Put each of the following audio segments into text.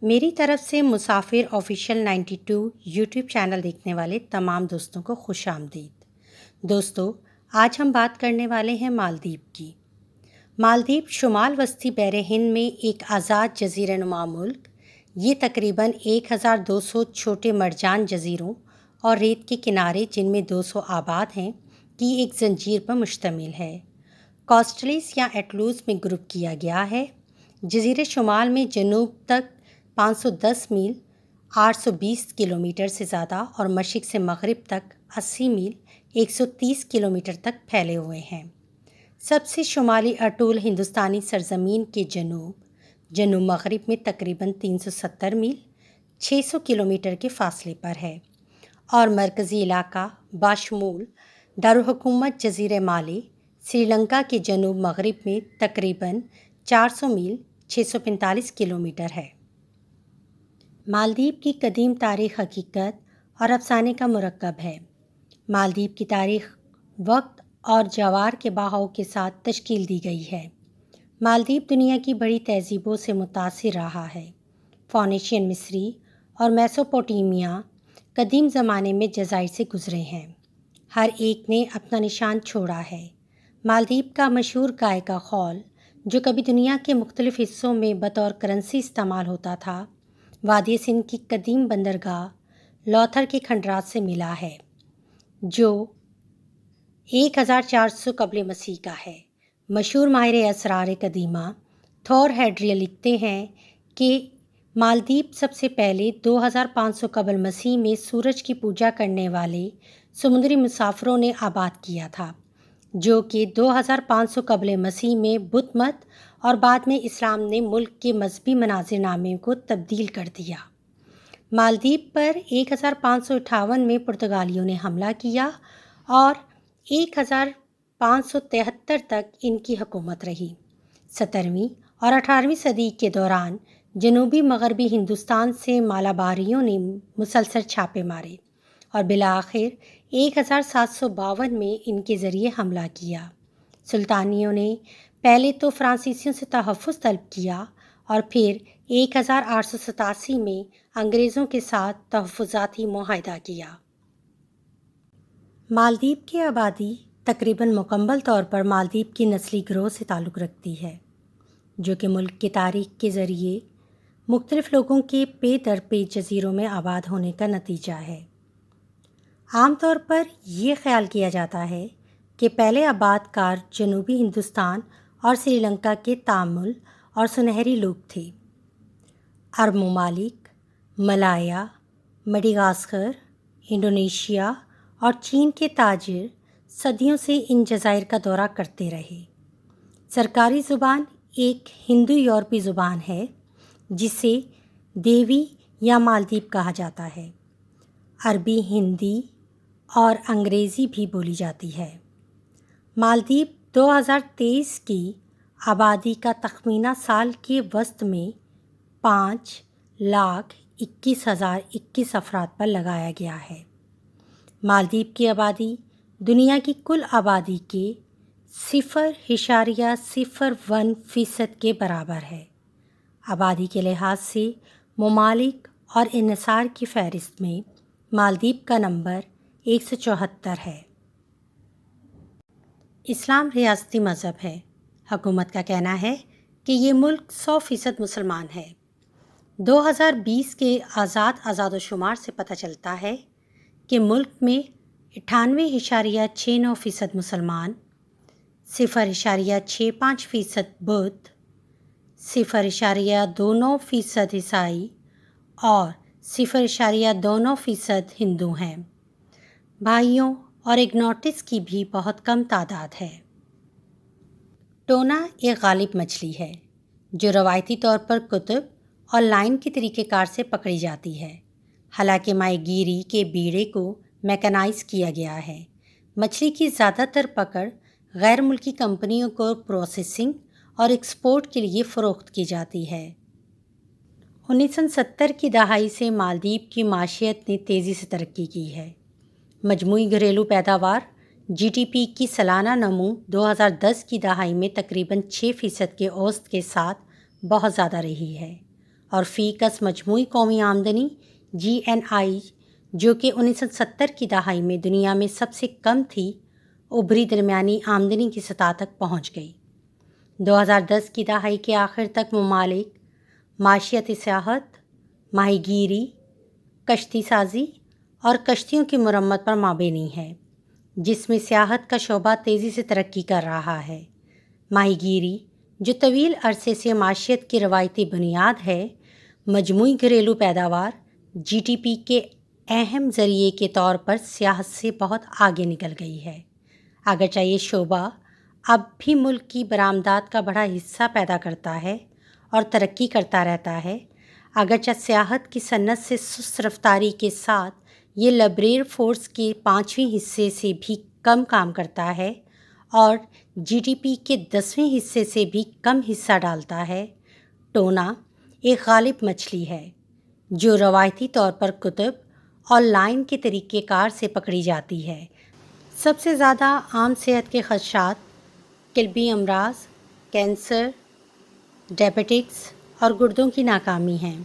میری طرف سے مسافر آفیشیل 92 یوٹیوب چینل دیکھنے والے تمام دوستوں کو خوش آمدید۔ دوستو، آج ہم بات کرنے والے ہیں مالدیپ کی۔ مالدیپ شمال وسطی بحر ہند میں ایک آزاد جزیرہ نما ملک۔ یہ تقریباً 1200 چھوٹے مرجان جزیروں اور ریت کے کنارے جن میں 200 آباد ہیں کی ایک زنجیر پر مشتمل ہے۔ کوسٹلز یا ایٹلوز میں گروپ کیا گیا ہے۔ جزیرے شمال میں جنوب تک 510 میل 820 کلومیٹر سے زیادہ اور مشرق سے مغرب تک 80 میل 130 کلومیٹر تک پھیلے ہوئے ہیں۔ سب سے شمالی اٹول ہندوستانی سرزمین کے جنوب مغرب میں تقریباً 370 میل 600 کلومیٹر کے فاصلے پر ہے اور مرکزی علاقہ باشمول دارالحکومت جزیرہ مالے سری لنکا کے جنوب مغرب میں تقریباً 400 میل 645 کلومیٹر ہے۔ مالدیپ کی قدیم تاریخ حقیقت اور افسانے کا مرکب ہے۔ مالدیپ کی تاریخ وقت اور جوار کے بہاؤ کے ساتھ تشکیل دی گئی ہے۔ مالدیپ دنیا کی بڑی تہذیبوں سے متاثر رہا ہے۔ فونیشین مصری اور میسوپوٹیمیا قدیم زمانے میں جزائر سے گزرے ہیں۔ ہر ایک نے اپنا نشان چھوڑا ہے۔ مالدیپ کا مشہور گائے کا خول، جو کبھی دنیا کے مختلف حصوں میں بطور کرنسی استعمال ہوتا تھا، وادی سندھ کی قدیم بندرگاہ لوتھر کے کھنڈرات سے ملا ہے، جو 1400 قبل مسیح کا ہے۔ مشہور ماہر اسرار قدیمہ تھور ہیڈریل لکھتے ہیں کہ مالدیپ سب سے پہلے 2500 قبل مسیح میں سورج کی پوجا کرنے والے سمندری مسافروں نے آباد کیا تھا، جو کہ 2500 قبل مسیح میں بدھ مت اور بعد میں اسلام نے ملک کے مذہبی مناظر نامے کو تبدیل کر دیا۔ مالدیپ پر 1558 میں پرتگالیوں نے حملہ کیا اور 1573 تک ان کی حکومت رہی۔ 17ویں اور 18ویں صدی کے دوران جنوبی مغربی ہندوستان سے مالاباریوں نے مسلسل چھاپے مارے اور بالآخر 1752 میں ان کے ذریعے حملہ کیا۔ سلطانیوں نے پہلے تو فرانسیسیوں سے تحفظ طلب کیا اور پھر 1887 میں انگریزوں کے ساتھ تحفظاتی معاہدہ کیا۔ مالدیپ کی آبادی تقریباً مکمل طور پر مالدیپ کی نسلی گروہ سے تعلق رکھتی ہے، جو کہ ملک کی تاریخ کے ذریعے مختلف لوگوں کے پے در پے جزیروں میں آباد ہونے کا نتیجہ ہے۔ عام طور پر یہ خیال کیا جاتا ہے کہ پہلے آباد کار جنوبی ہندوستان اور سری لنکا کے تامل اور سنہری لوگ تھے۔ عرب ممالک، ملایا، مڈغاسکر، انڈونیشیا اور چین کے تاجر صدیوں سے ان جزائر کا دورہ کرتے رہے۔ سرکاری زبان ایک ہندو یورپی زبان ہے جسے دیوی یا مالدیپ کہا جاتا ہے۔ عربی، ہندی اور انگریزی بھی بولی جاتی ہے۔ مالدیپ 2023 کی آبادی کا تخمینہ سال کے وسط میں 5,21,021 افراد پر لگایا گیا ہے۔ مالدیپ کی آبادی دنیا کی کل آبادی کے 0.01% کے برابر ہے۔ آبادی کے لحاظ سے ممالک اور انحصار کی فہرست میں مالدیپ کا نمبر 174 ہے۔ اسلام ریاستی مذہب ہے۔ حکومت کا کہنا ہے کہ یہ ملک 100% مسلمان ہے۔ 2020 کے آزاد و شمار سے پتہ چلتا ہے کہ ملک میں 98.69% مسلمان، 0.65% بدھ، 0.29% عیسائی اور 0.29% ہندو ہیں۔ بھائیوں اور اگنوٹس کی بھی بہت کم تعداد ہے۔ ٹونا ایک غالب مچھلی ہے جو روایتی طور پر قطب اور لائن کے طریقہ کار سے پکڑی جاتی ہے، حالانکہ ماہی گیری کے بیڑے کو میکانائز کیا گیا ہے۔ مچھلی کی زیادہ تر پکڑ غیر ملکی کمپنیوں کو پروسیسنگ اور ایکسپورٹ کے لیے فروخت کی جاتی ہے۔ 1970 کی دہائی سے مالدیپ کی معیشت نے تیزی سے ترقی کی ہے۔ مجموعی گھریلو پیداوار GDP کی سالانہ نمو 2010 کی دہائی میں تقریباً 6% کے اوسط کے ساتھ بہت زیادہ رہی ہے اور فی کس مجموعی قومی آمدنی GNI جو کہ 1970 کی دہائی میں دنیا میں سب سے کم تھی، ابھری درمیانی آمدنی کی سطح تک پہنچ گئی۔ 2010 کی دہائی کے آخر تک ممالک معیشت سیاحت، ماہی گیری، کشتی سازی اور کشتیوں کی مرمت پر مبنی ہے، جس میں سیاحت کا شعبہ تیزی سے ترقی کر رہا ہے۔ ماہی گیری، جو طویل عرصے سے معیشت کی روایتی بنیاد ہے، مجموعی گھریلو پیداوار GDP کے اہم ذریعے کے طور پر سیاحت سے بہت آگے نکل گئی ہے۔ اگرچہ یہ شعبہ اب بھی ملک کی برآمدات کا بڑا حصہ پیدا کرتا ہے اور ترقی کرتا رہتا ہے، اگرچہ سیاحت کی صنعت سے سست رفتاری کے ساتھ یہ لیبر فورس کے 5ویں حصے سے بھی کم کام کرتا ہے اور GDP کے 10ویں حصے سے بھی کم حصہ ڈالتا ہے۔ ٹونا ایک غالب مچھلی ہے جو روایتی طور پر قطب اور لائن کے طریقہ کار سے پکڑی جاتی ہے۔ سب سے زیادہ عام صحت کے خدشات قلبی امراض، کینسر، ڈائبٹکس اور گردوں کی ناکامی ہیں۔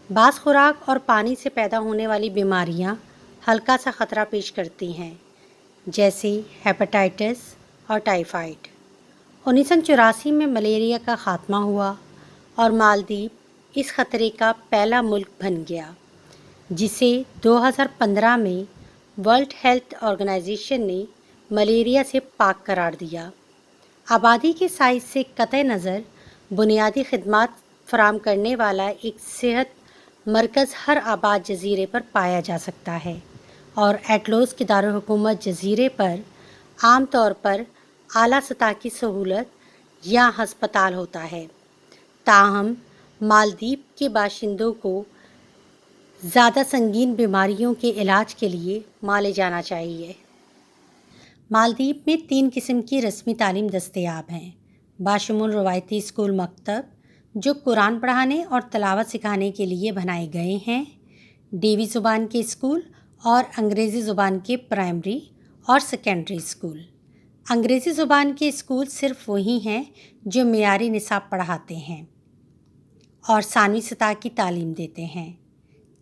بعض خوراک اور پانی سے پیدا ہونے والی بیماریاں ہلکا سا خطرہ پیش کرتی ہیں، جیسے ہیپاٹائٹس اور ٹائیفائڈ۔ 1984 میں ملیریا کا خاتمہ ہوا اور مالدیپ اس خطرے کا پہلا ملک بن گیا، جسے 2015 میں ورلڈ ہیلتھ آرگنائزیشن نے ملیریا سے پاک قرار دیا۔ آبادی کے سائز سے قطع نظر بنیادی خدمات فراہم کرنے والا ایک صحت مرکز ہر آباد جزیرے پر پایا جا سکتا ہے، اور ایٹلوس کے دارالحکومت جزیرے پر عام طور پر اعلیٰ سطح کی سہولت یا ہسپتال ہوتا ہے۔ تاہم مالدیپ کے باشندوں کو زیادہ سنگین بیماریوں کے علاج کے لیے مالے جانا چاہیے۔ مالدیپ میں 3 قسم کی رسمی تعلیم دستیاب ہیں، باشمول روایتی اسکول مکتب جو قرآن پڑھانے اور تلاوت سکھانے کے لیے بنائے گئے ہیں، دیوی زبان کے اسکول اور انگریزی زبان کے پرائمری اور سیکنڈری اسکول۔ انگریزی زبان کے اسکول صرف وہی ہیں جو معیاری نصاب پڑھاتے ہیں اور ثانوی سطح کی تعلیم دیتے ہیں۔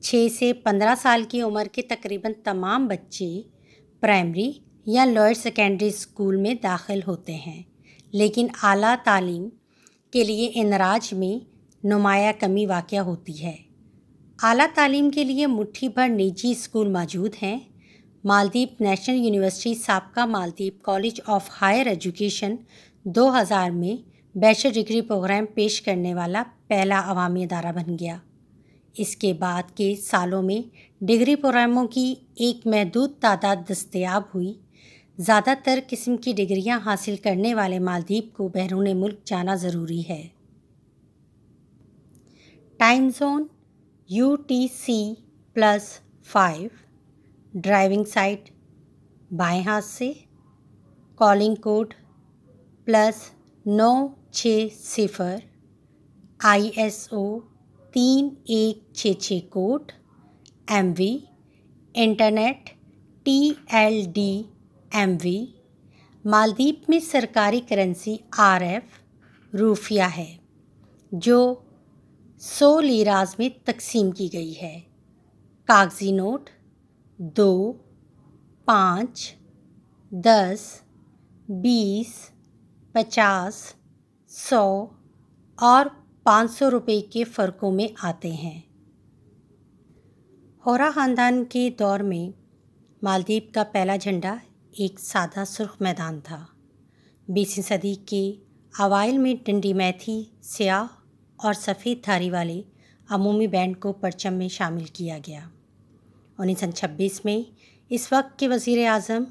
6 سے 15 سال کی عمر کے تقریباً تمام بچے پرائمری یا لوئر سیکنڈری اسکول میں داخل ہوتے ہیں، لیکن اعلیٰ تعلیم کے لیے اندراج میں نمایاں کمی واقع ہوتی ہے۔ اعلیٰ تعلیم کے لیے مٹھی بھر نجی اسکول موجود ہیں۔ مالدیپ نیشنل یونیورسٹی سابقہ Maldives college of higher education 2000 میں بیچلر ڈگری پروگرام پیش کرنے والا پہلا عوامی ادارہ بن گیا۔ اس کے بعد کے سالوں میں ڈگری پروگراموں کی ایک محدود تعداد دستیاب ہوئی۔ زیادہ تر قسم کی ڈگریاں حاصل کرنے والے مالدیپ کو بیرون ملک جانا ضروری ہے۔ Time zone UTC+5، driving site بائیں ہاتھ سے، calling code +960، ISO 3166 code, MV internet TLD MV۔ Maldives میں سرکاری کرنسی RF روفیہ ہے جو 100 لیراز میں تقسیم کی گئی ہے۔ کاغذی نوٹ 2، 5، 10، 20، 50، 100 اور 500 روپے کے فرقوں میں آتے ہیں۔ ہورا خاندان کے دور میں مالدیپ کا پہلا جھنڈا ایک سادہ سرخ میدان تھا۔ 20ویں صدی کے اوائل میں ڈنڈی میتھی سیاہ اور سفید دھاری والے عمومی بینڈ کو پرچم میں شامل کیا گیا۔ 1926 میں اس وقت کے وزیر اعظم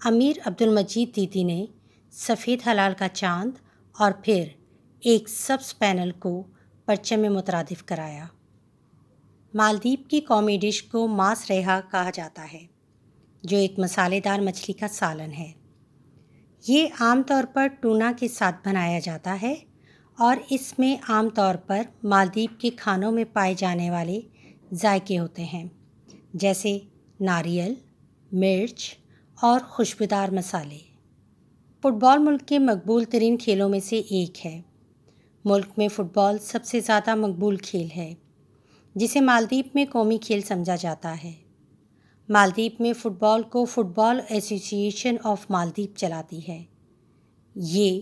امیر عبدالمجید دیدی نے سفید ہلال کا چاند اور پھر ایک سبز پینل کو پرچم میں مترادف کرایا۔ مالدیپ کی قومی ڈش کو ماس ریحا کہا جاتا ہے، جو ایک مسالے دار مچھلی کا سالن ہے۔ یہ عام طور پر ٹونا کے ساتھ بنایا جاتا ہے اور اس میں عام طور پر مالدیپ کے کھانوں میں پائے جانے والے ذائقے ہوتے ہیں، جیسے ناریل، مرچ اور خوشبودار مسالے۔ فٹ بال ملک کے مقبول ترین کھیلوں میں سے ایک ہے۔ ملک میں فٹ بال سب سے زیادہ مقبول کھیل ہے جسے مالدیپ میں قومی کھیل سمجھا جاتا ہے۔ مالدیپ میں فٹ بال کو فٹ بال ایسوسی ایشن آف مالدیپ چلاتی ہے۔ یہ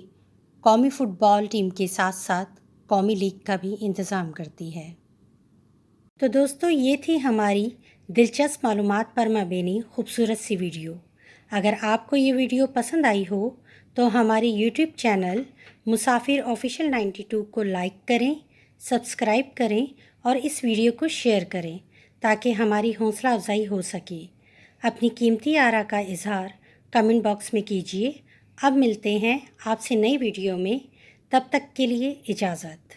قومی فٹ بال ٹیم کے ساتھ ساتھ قومی لیگ کا بھی انتظام کرتی ہے۔ تو دوستو، یہ تھی ہماری دلچسپ معلومات پر مبنی خوبصورت سی ویڈیو۔ اگر آپ کو یہ ویڈیو پسند آئی ہو تو ہماری یوٹیوب چینل مسافر آفیشیل 92 کو لائک کریں، سبسکرائب کریں اور اس ویڈیو کو شیئر کریں تاکہ ہماری حوصلہ افزائی ہو سکے۔ اپنی قیمتی آراء کا اظہار کمنٹ باکس میں کیجیے۔ اب ملتے ہیں آپ سے نئی ویڈیو میں، تب تک کے لیے اجازت۔